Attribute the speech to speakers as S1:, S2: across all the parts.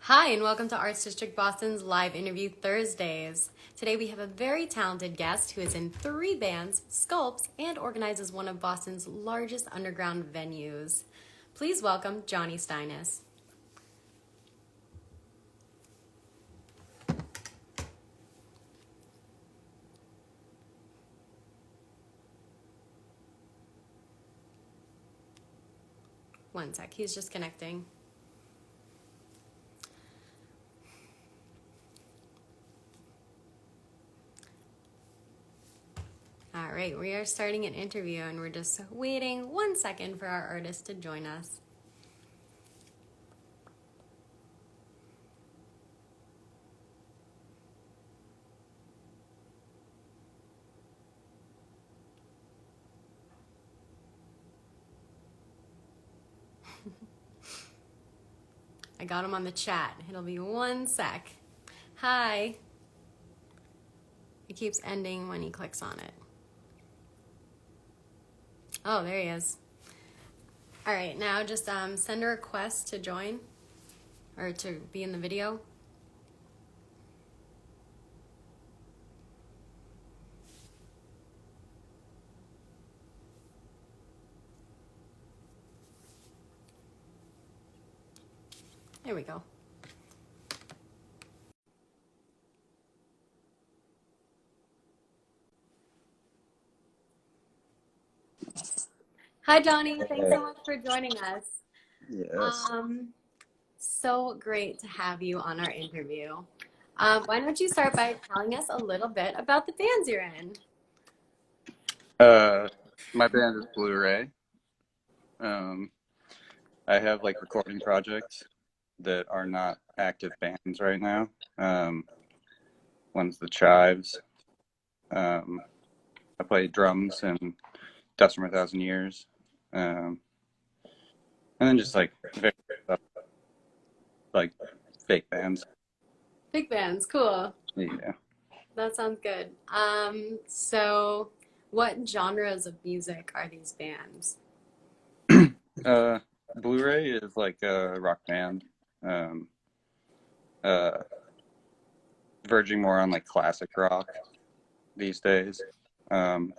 S1: Hi, and welcome to Arts District Boston's live interview Thursdays. Today we have a very talented guest who is in 3 bands, sculpts, and organizes one of Boston's largest underground venues. Please welcome Johnny Steines. One sec, he's just connecting. All right, we are starting an interview and we're just waiting 1 second for our artist to join us. I got him on the chat. It'll be 1 sec. Hi. It keeps ending when he clicks on it. Oh, there he is. All right, now just send a request to join or to be in the video. There we go. Hi, Johnny. Thanks so much for joining us.
S2: Yes.
S1: So great to have you on our interview. Why don't you start by telling us a little bit about the bands you're in?
S2: My band is Blu-ray. I have like recording projects that are not active bands right now. One's the Chives. I play drums in Dust from a Thousand Years. And then just like like fake bands.
S1: Big bands, cool.
S2: Yeah.
S1: That sounds good. So what genres of music are these bands?
S2: Blu-ray is like a rock band. Um, uh, Verging more on like classic rock these days. Um,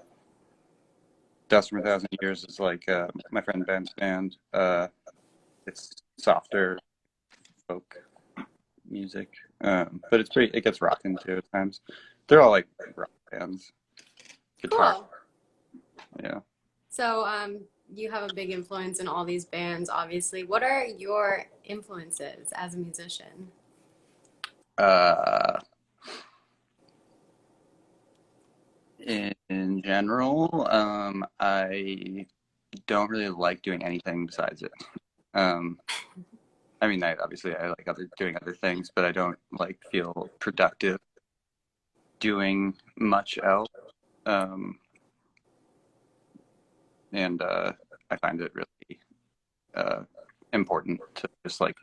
S2: Dust from a Thousand Years is like my friend Ben's band. It's softer folk music, but it's pretty. It gets rocking too at times. They're all like rock bands. Guitar,
S1: Cool.
S2: yeah.
S1: So you have a big influence in all these bands, obviously. What are your influences as a musician?
S2: Uh, in general, I don't really like doing anything besides it. Um, I mean, I like doing other things, but I don't like feel productive doing much else. Um, and I find it really important to just like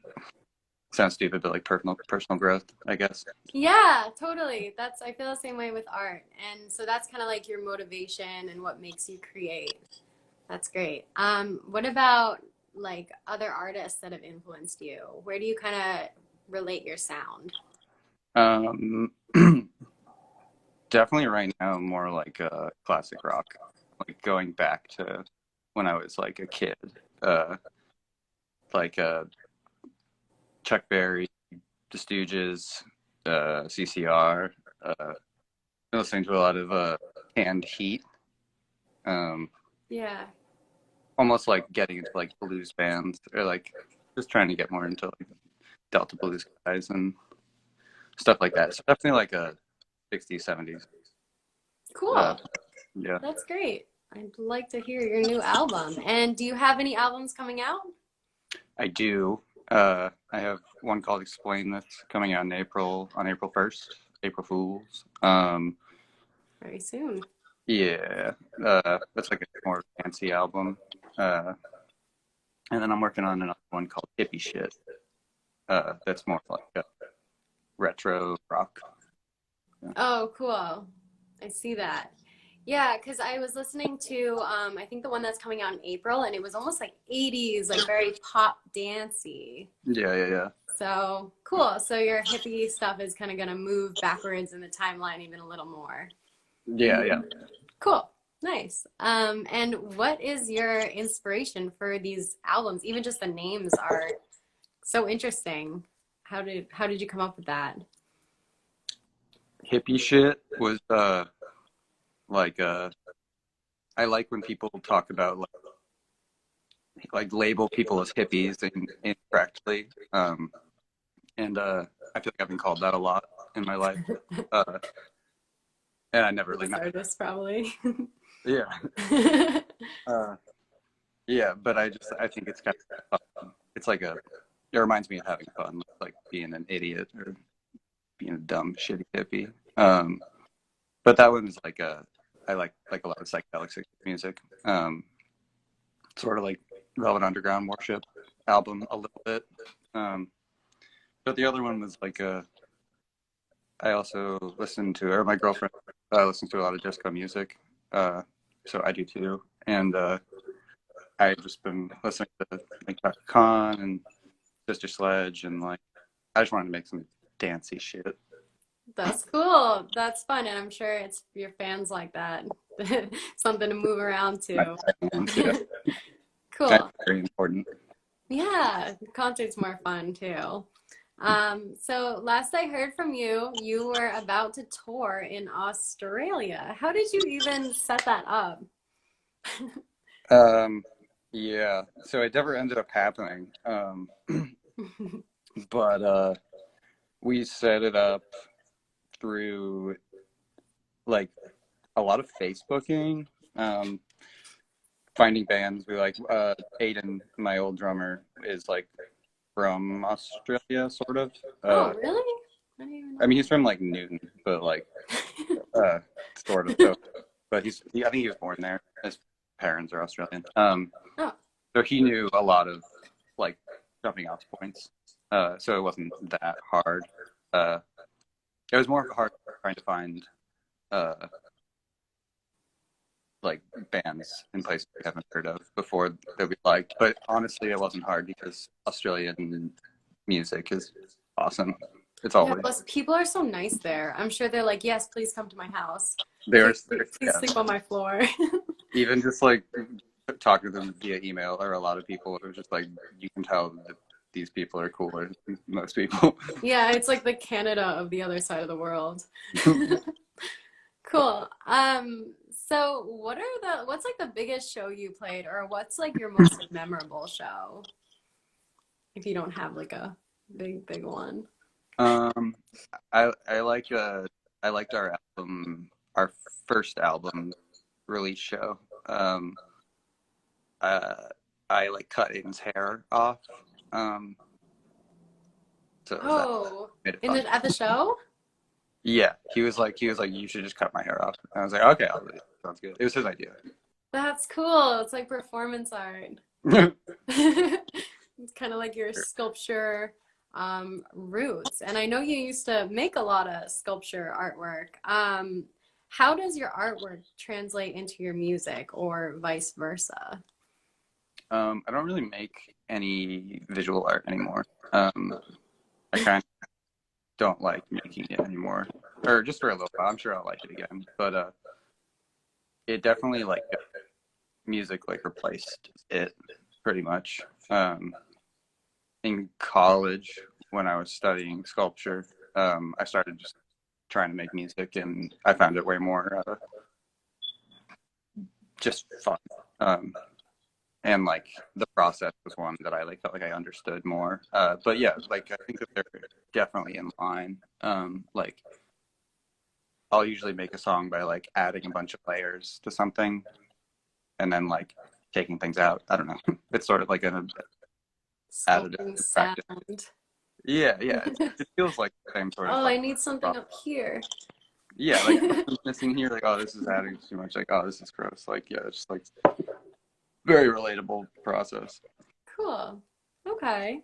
S2: sound stupid, but like personal growth, I guess.
S1: Yeah, totally. I feel the same way with art. And so that's kind of like your motivation and what makes you create. That's great. What about like other artists that have influenced you? Where do you kind of relate your sound?
S2: Um, Definitely right now more like classic rock, like going back to when I was like a kid, uh, like Chuck Berry, The Stooges, CCR, listening to a lot of Canned Heat. Um,
S1: Yeah.
S2: Almost like getting into like blues bands or like just trying to get more into like Delta blues guys and stuff like that. So definitely like a 60s, 70s. Uh,
S1: Cool.
S2: yeah,
S1: That's great. I'd like to hear your new album. And do you have any albums coming out?
S2: I do. I have one called Explain that's coming out in on April 1st, April Fools.
S1: Very soon.
S2: Yeah, that's like a more fancy album. Uh, and then I'm working on another one called Hippie Shit. That's more like a retro rock.
S1: Oh, cool. I see that. Yeah, because I was listening to I think the one that's coming out in April, and it was almost like 80s, like very pop dancey.
S2: Yeah, yeah, yeah.
S1: So cool. So your hippie stuff is kind of gonna move backwards in the timeline even a little more.
S2: Yeah, yeah.
S1: Cool. Nice. And what is your inspiration for these albums? Even just the names are so interesting. How did you come up with that?
S2: Hippie shit was like I like when people talk about like label people as hippies incorrectly. And I feel like I've been called that a lot in my life. Uh, and I never really
S1: This
S2: meant.
S1: artist probably.
S2: Yeah. Uh, yeah, but I think it's kind of fun. It's like it reminds me of having fun, like being an idiot or being a dumb, shitty hippie. But that one is like I like a lot of psychedelic music. Sort of like Velvet Underground Worship album a little bit. Um, but the other one was like I also listened to, or my girlfriend listens to a lot of disco music. So I do too. And I've just been listening to like Chaka Khan and Sister Sledge, and like I just wanted to make some dancey shit.
S1: That's cool. That's fun, and I'm sure it's your fans like that. Something to move around
S2: My
S1: to.
S2: fans, yeah, that's
S1: Cool.
S2: very important.
S1: Yeah, concerts more fun too. So last I heard from you, you were about to tour in Australia. How did you even set that up?
S2: Um, yeah, so it never ended up happening. But we set it up through like a lot of Facebooking, um, finding bands. We like Aiden, my old drummer, is like from Australia, sort of.
S1: Oh, really? I didn't even
S2: I
S1: know
S2: mean, he's from like Newton, but like uh, sort of. So, but I think he was born there. His parents are Australian.
S1: that.
S2: So he knew a lot of like jumping off points. So it wasn't that hard. Uh, it was more hard trying to find uh, like bands in places we haven't heard of before that we liked. But honestly, it wasn't hard because Australian music is awesome. It's
S1: Yeah,
S2: always
S1: plus people are so nice there. I'm sure they're like, yes, please come to my house. Please
S2: yeah.
S1: sleep on my floor.
S2: Even just like talking to them via email, or a lot of people, it was just like you can tell that these people are cooler than most people.
S1: Yeah, it's like the Canada of the other side of the world. Cool. So what's like the biggest show you played, or what's like your most memorable show? If you don't have like a big one.
S2: um, I like I liked our album, our first album release show. Uh, I like cut Aiden's hair off. Um, so that
S1: Oh,
S2: made it
S1: in
S2: fun.
S1: the at the show?
S2: Yeah, he was like, you should just cut my hair off. And I was like, okay, I'll do it. Sounds good. It was his idea.
S1: That's cool. It's like performance art. It's kind of like your sculpture roots. And I know you used to make a lot of sculpture artwork. How does your artwork translate into your music or vice versa?
S2: I don't really make any visual art anymore. I kind of don't like making it anymore, or just for a little while. I'm sure I'll like it again, but it definitely like music like replaced it pretty much. In college, when I was studying sculpture, I started just trying to make music, and I found it way more just fun. Um, and like the process was one that I like felt like I understood more. But yeah, like I think that they're definitely in line. Like I'll usually make a song by like adding a bunch of layers to something and then like taking things out. I don't know. It's sort of like an additive
S1: Sculpting
S2: practice.
S1: sound.
S2: Yeah, yeah. It feels like the same sort of
S1: Oh,
S2: like
S1: I need something
S2: process.
S1: up here.
S2: Yeah, like something's missing here. Like, oh, this is adding too much. Like, oh, this is gross. Like, yeah, it's just like very relatable process.
S1: Cool. Okay.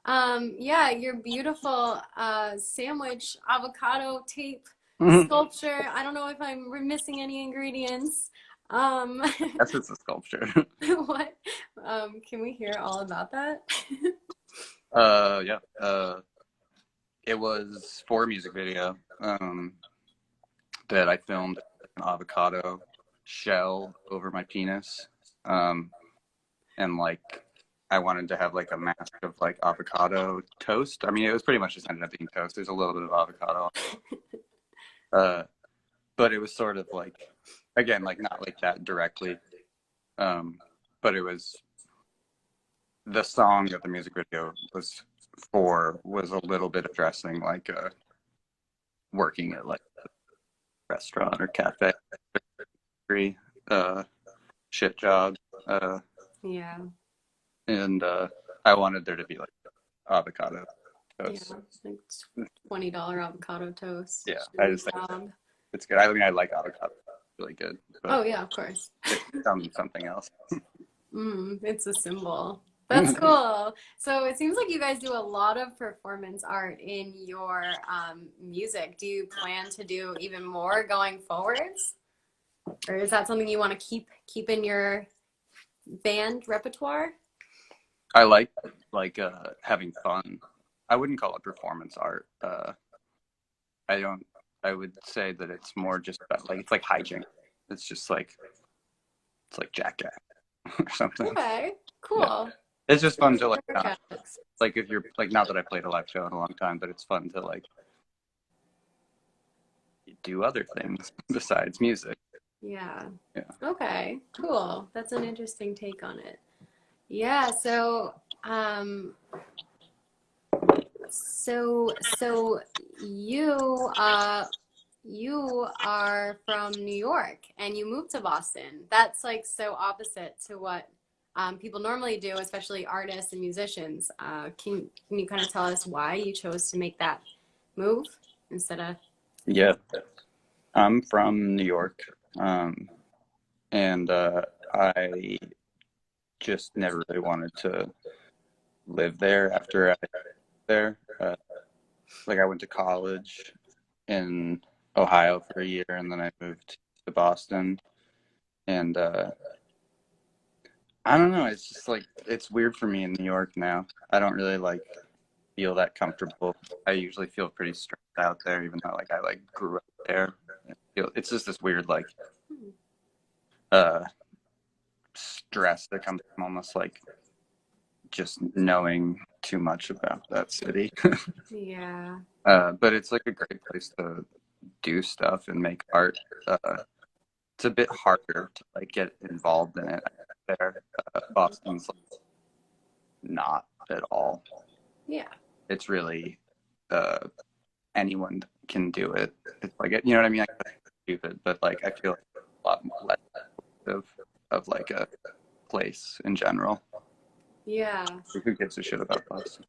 S1: Yeah, your beautiful sandwich avocado tape sculpture. I don't know if I'm missing any ingredients. Um,
S2: Yes, it's a sculpture.
S1: what? Can we hear all about that?
S2: Yeah. It was for a music video that I filmed an avocado shell over my penis. And like I wanted to have like a mask of like avocado toast. I mean, it was pretty much just ended up being toast. There's a little bit of avocado. Uh, but it was sort of like, again, like not like that directly. But it was the song that the music video was a little bit addressing like working at like a restaurant or cafe, uh, shit job.
S1: Yeah.
S2: And I wanted there to be like avocado
S1: Yeah,
S2: toast.
S1: like $20 avocado toast.
S2: Yeah,
S1: Should
S2: I
S1: be
S2: just think
S1: bomb.
S2: it's good. I mean, I like avocado, it's really good,
S1: Oh
S2: but
S1: yeah, of course.
S2: it's something else.
S1: It's a symbol. That's cool. So it seems like you guys do a lot of performance art in your music. Do you plan to do even more going forwards? Or is that something you want to keep in your band repertoire?
S2: I like having fun. I wouldn't call it performance art. I don't. I would say that it's more just about like it's like hijinks. It's just like it's like Jack or something.
S1: Okay,
S2: Yeah,
S1: cool.
S2: it's just fun to like
S1: Jackass.
S2: like if you're like not that I played a live show in a long time, but it's fun to like do other things besides music.
S1: Yeah.
S2: Yeah.
S1: Okay, cool. That's an interesting take on it. Yeah, so you are from New York and you moved to Boston. That's like so opposite to what people normally do, especially artists and musicians. Can you kind of tell us why you chose to make that move instead of?
S2: Yeah, I'm from New York, and I just never really wanted to live there after I there. Like I went to college in Ohio for a year, and then I moved to Boston. And I don't know. It's just like it's weird for me in New York now. I don't really like feel that comfortable. I usually feel pretty stressed out there, even though like I like grew up there. It's just this weird like uh stress that comes from almost like just knowing too much about that city.
S1: Yeah.
S2: But it's like a great place to do stuff and make art. It's a bit harder to like get involved in it there. Boston's like, not at all.
S1: Yeah.
S2: It's really anyone can do it. It's like you know what I mean. I stupid, but like I feel like a lot more less of like a place in general.
S1: Yeah.
S2: Like, who gives a shit about Boston?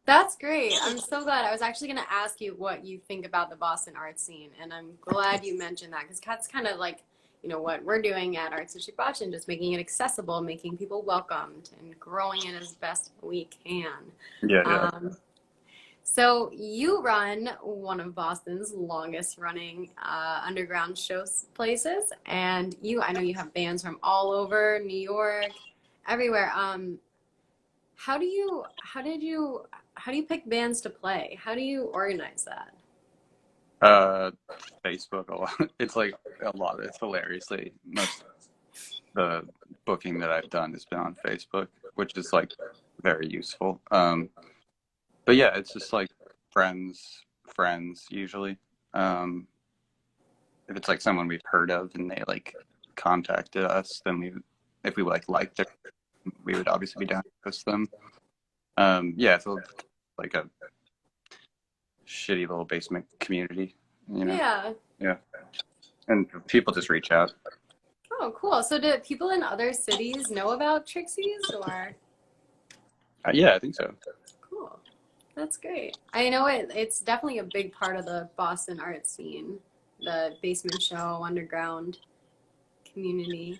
S1: That's great. I'm so glad. I was actually going to ask you what you think about the Boston art scene, and I'm glad you mentioned that because that's kind of like, what we're doing at Arts District Boston, just making it accessible, making people welcomed, and growing it as best we can.
S2: Yeah, yeah.
S1: So you run one of Boston's longest running underground shows places, and I know you have bands from all over New York, everywhere. How do you pick bands to play? How do you organize that?
S2: Facebook a lot. It's like a lot. It's hilariously most of the booking that I've done has been on Facebook, which is like very useful. But yeah, it's just like friends usually. If it's like someone we've heard of and they like contacted us, then if we like liked it, we would obviously be down to host them. Yeah, it's like a shitty little basement community, you know?
S1: Yeah.
S2: Yeah. And people just reach out.
S1: Oh, cool. So do people in other cities know about Trixie's or?
S2: Yeah, I think so.
S1: Cool. That's great. I know it's definitely a big part of the Boston art scene, the basement show, underground community.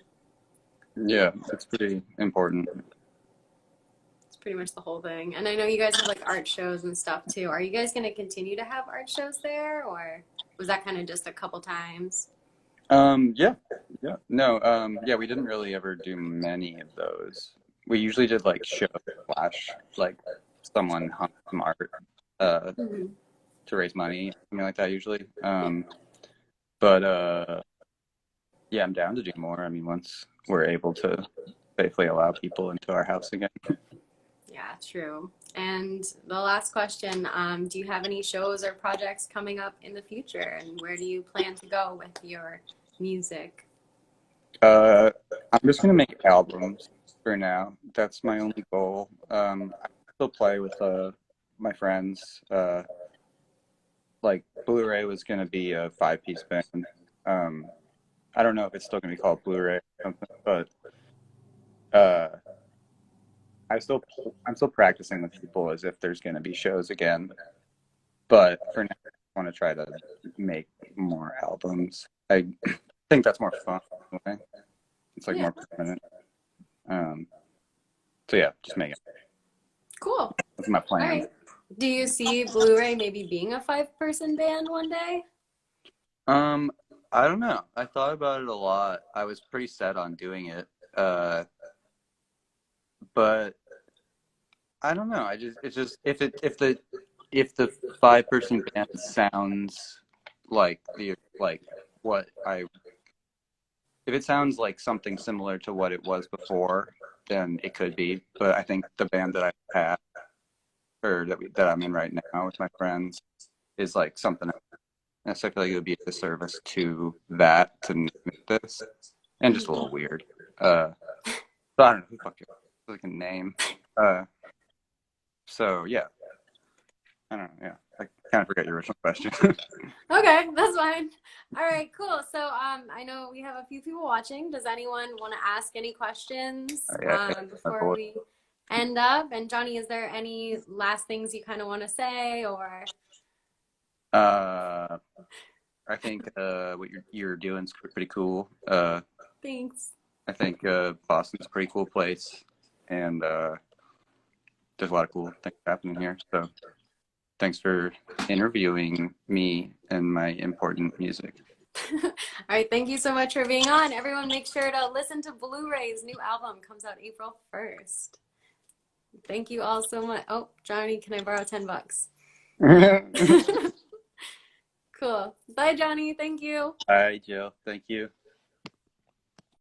S2: Yeah, it's pretty important.
S1: It's pretty much the whole thing. And I know you guys have like art shows and stuff too. Are you guys going to continue to have art shows there or? was that kind of just a couple times?
S2: Yeah, yeah. No, yeah, we didn't really ever do many of those. We usually did like show flash, like someone hung some art uh,
S1: Hmm.
S2: to raise money, something like that usually. But yeah, I'm down to do more. I mean, once we're able to safely allow people into our house again.
S1: Yeah, true. And the last question, do you have any shows or projects coming up in the future, and where do you plan to go with your music?
S2: I'm just gonna make albums for now. That's my only goal. I still play with my friends. Like Blu-ray was gonna be a five-piece band. Um, I don't know if it's still gonna be called Blu-ray or something, but uh, I'm still practicing with people as if there's gonna be shows again. But for now, I want to try to make more albums. I think that's more fun. Anyway. It's like
S1: Yeah,
S2: more permanent. Um, so yeah, just make it.
S1: cool.
S2: That's my
S1: All
S2: plan.
S1: right. Do you see Blu-ray maybe being a five-person band one day?
S2: Um, I don't know. I thought about it a lot. I was pretty set on doing it. But I don't know. It's just if the five-person band sounds like the like what I if it sounds like something similar to what it was before, then it could be. But I think the band that I have or that I'm in right now with my friends is like something else. So I feel like it would be a disservice to that to make this, and just a little weird. So I don't know who fuck it like a name. Uh, so yeah, I don't know. Yeah, I kind of forgot your original question.
S1: Okay, that's fine. All right, cool. So, I know we have a few people watching. Does anyone want to ask any questions
S2: Yeah, my
S1: before
S2: boy.
S1: we end up? And Johnny, is there any last things you kind of want to say, or
S2: Uh, I think what you're doing is pretty cool.
S1: thanks?
S2: I think Boston's a pretty cool place, and there's a lot of cool things happening here. So thanks for interviewing me and my important music.
S1: All right, thank you so much for being on. Everyone, make sure to listen to Blu-ray's new album. Comes out April 1st. Thank you all so much. Oh, Johnny, can I borrow $10? Cool. Bye, Johnny. Thank you.
S2: Hi, Jill. Thank you.